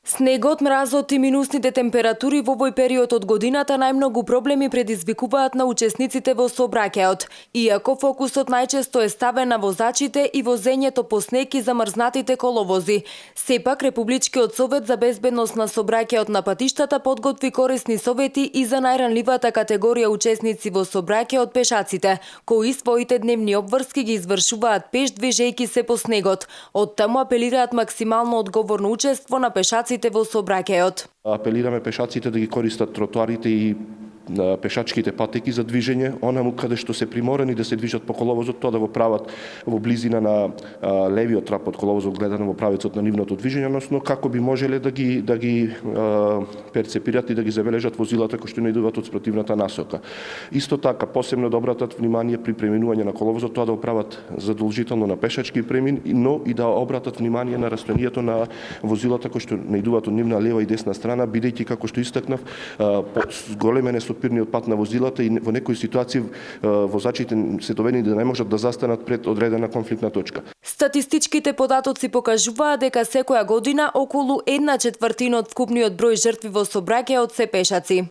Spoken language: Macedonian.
Снегот, мразот и минусните температури во овој период од годината најмногу проблеми предизвикуваат на учесниците во сообраќајот. Иако фокусот најчесто е ставен на возачите и возењето по снег и замрзнатите коловози, сепак Републичкиот совет за безбедност на сообраќајот на патиштата подготви корисни совети и за најранливата категорија учесници во сообраќајот пешаците, кои своите дневни обврски ги извршуваат пеш движејќи се по снегот. Од таму апелираат максимално одговорно учество на пешаците во сообраќајот. Апелираме пешаците да ги користат тротоарите и пешачките патеки за движење, онаму каде што се приморани да се движат по коловозот, тоа да го прават во близина на левиот трап од коловозот гледано во правецот на нивното движење, односно како би можеле да ги перцепират и да ги забележат возилата кои што не идуваат од спротивната насока. Исто така, посебно да обратат внимание при преминување на коловозот, тоа да го прават задолжително на пешачки премин, но и да обратат внимание на растојанието на возилата кои што не идуваат од нивна лева и десна страна, бидејќи како што истакнав, големен е сопирниот пат на возилата и во некои ситуации возачите се доведени да не можат да застанат пред одредена конфликтна точка. Статистичките податоци покажуваат дека секоја година околу 1/4 од вкупниот број жртви во сообраќајот се пешаци.